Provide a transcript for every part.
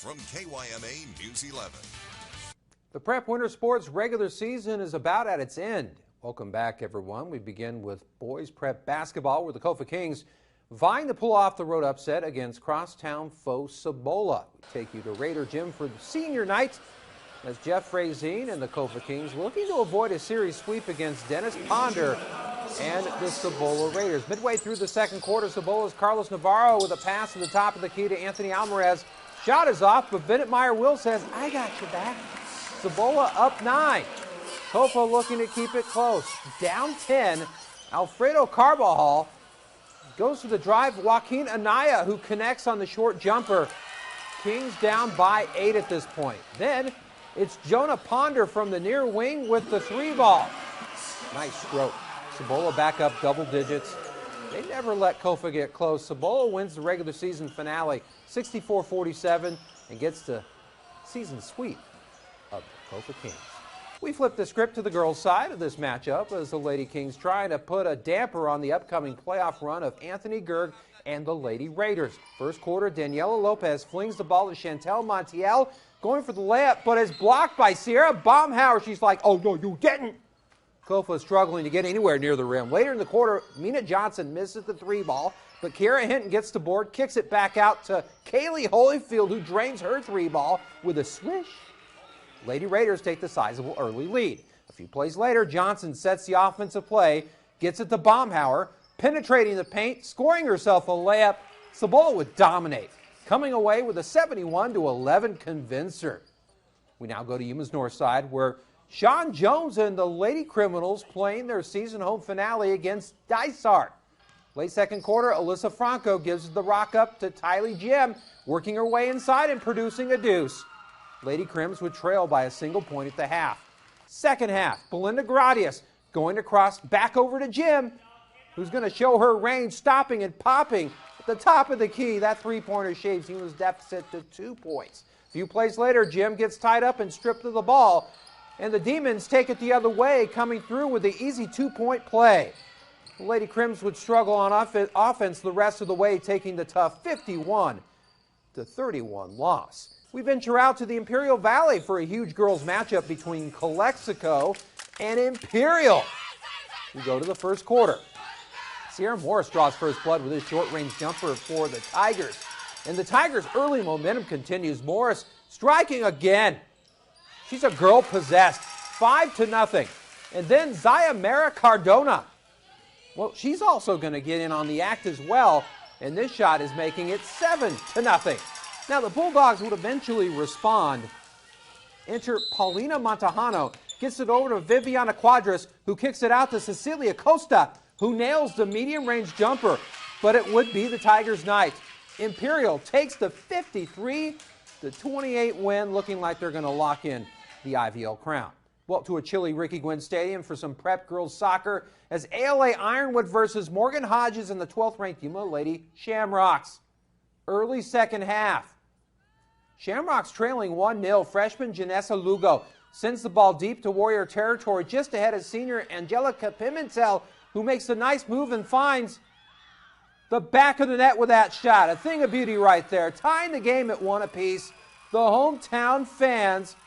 from KYMA News 11. The Prep Winter Sports regular season is about at its end. Welcome back, everyone. We begin with boys prep basketball, where the Kofa Kings vying to pull off the road upset against crosstown foe Cibola. We take you to Raider Gym for the senior night as Jeff Frazine and the Kofa Kings looking to avoid a series sweep against Dennis Ponder and the Cibola Raiders. Midway through the second quarter, Cibola's Carlos Navarro with a pass to the top of the key to Anthony Alvarez. Shot is off, but Bennett Meyer-Will says, "I got your back." Cibola up 9. Kofa looking to keep it close. Down 10. Alfredo Carbajal goes to the drive. Joaquin Anaya, who connects on the short jumper. Kings down by 8 at this point. Then it's Jonah Ponder from the near wing with the 3 ball. Nice stroke. Cibola back up double digits. They never let Kofa get close. Cibola wins the regular season finale 64-47 and gets the season sweep of the Kofa Kings. We flip the script to the girls' side of this matchup as the Lady Kings trying to put a damper on the upcoming playoff run of Anthony Gerg and the Lady Raiders. First quarter, Daniela Lopez flings the ball to Chantel Montiel, going for the layup, but is blocked by Sierra Baumhauer. She's like, "Oh, no, you didn't." Kofa is struggling to get anywhere near the rim. Later in the quarter, Mina Johnson misses the 3 ball, but Kiara Hinton gets the board, kicks it back out to Kaylee Holyfield, who drains her 3 ball with a swish. Lady Raiders take the sizable early lead. A few plays later, Johnson sets the offensive play, gets it to Baumhauer, penetrating the paint, scoring herself a layup. Cibola would dominate, coming away with a 71-11 convincer. We now go to Yuma's north side, where Sean Jones and the Lady Criminals playing their season home finale against Dysart. Late second quarter, Alyssa Franco gives the rock up to Tylee Jim, working her way inside and producing a deuce. Lady Crims would trail by a single point at the half. Second half, Belinda Gradius going to cross back over to Jim, who's going to show her range, stopping and popping at the top of the key. That 3-pointer shaves Yuma's deficit to 2 points. A few plays later, Jim gets tied up and stripped of the ball, and the Demons take it the other way, coming through with the easy 2-point play. The Lady Crims would struggle on offense the rest of the way, taking the tough 51-31 loss. We venture out to the Imperial Valley for a huge girls matchup between Calexico and Imperial. We go to the first quarter. Sierra Morris draws first blood with his short-range jumper for the Tigers. And the Tigers' early momentum continues. Morris striking again. She's a girl possessed. 5-0. And then Zaya Mara Cardona. Well, she's also going to get in on the act as well. And this shot is making it 7-0. Now, the Bulldogs would eventually respond. Enter Paulina Montejano, gets it over to Viviana Quadras, who kicks it out to Cecilia Costa, who nails the medium-range jumper, but it would be the Tigers' night. Imperial takes the 53-28 win, looking like they're going to lock in the IVL crown. Well, to a chilly Ricky Gwynn Stadium for some prep girls soccer as ALA Ironwood versus Morgan Hodges and the 12th-ranked Yuma Lady Shamrocks. Early second half. Shamrocks trailing 1-0. Freshman Janessa Lugo sends the ball deep to Warrior territory just ahead of senior Angelica Pimentel, who makes a nice move and finds the back of the net with that shot. A thing of beauty right there. Tying the game at 1 apiece. The hometown fans,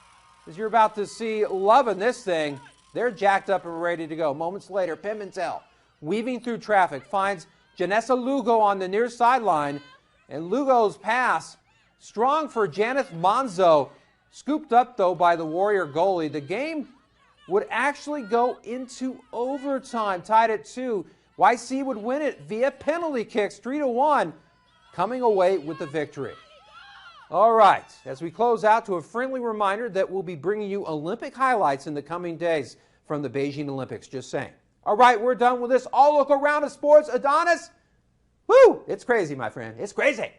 as you're about to see, loving this thing. They're jacked up and ready to go. Moments later, Pimentel, weaving through traffic, finds Janessa Lugo on the near sideline. And Lugo's pass, strong for Janeth Monzo, scooped up, though, by the Warrior goalie. The game would actually go into overtime, tied at 2. YC would win it via penalty kicks, 3-1, coming away with the victory. All right, as we close out, to a friendly reminder that we'll be bringing you Olympic highlights in the coming days from the Beijing Olympics, just saying. All right, we're done with this all-local round of sports. Adonis, woo, it's crazy, my friend. It's crazy.